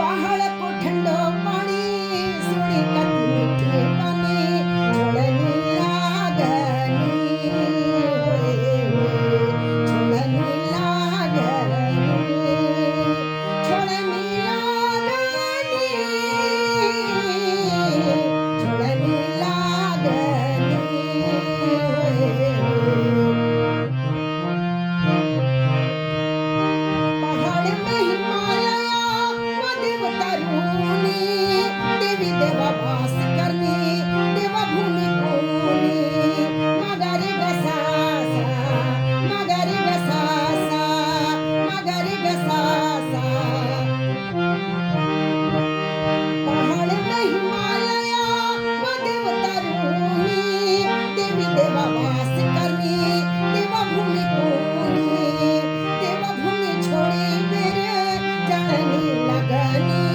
पहाड़ को ठंडो पानी सुनी कति मीठे पानी छोड़नी लागनी होए छोड़नी लागनी छोड़नी लागनी छोड़नी लागनी पहाड़ में हिमालया वो देवता रूनी देवी देवा वास करनी देवा भूमि पूनी मगरी गसासा मगरी गसासा मगरी गसासा पहाड़ में हिमालया वो देवता रूनी देवी देवा वास करनी देवा भूमि पूनी देवा भूमि छोड़ी मेरे जननी लगनी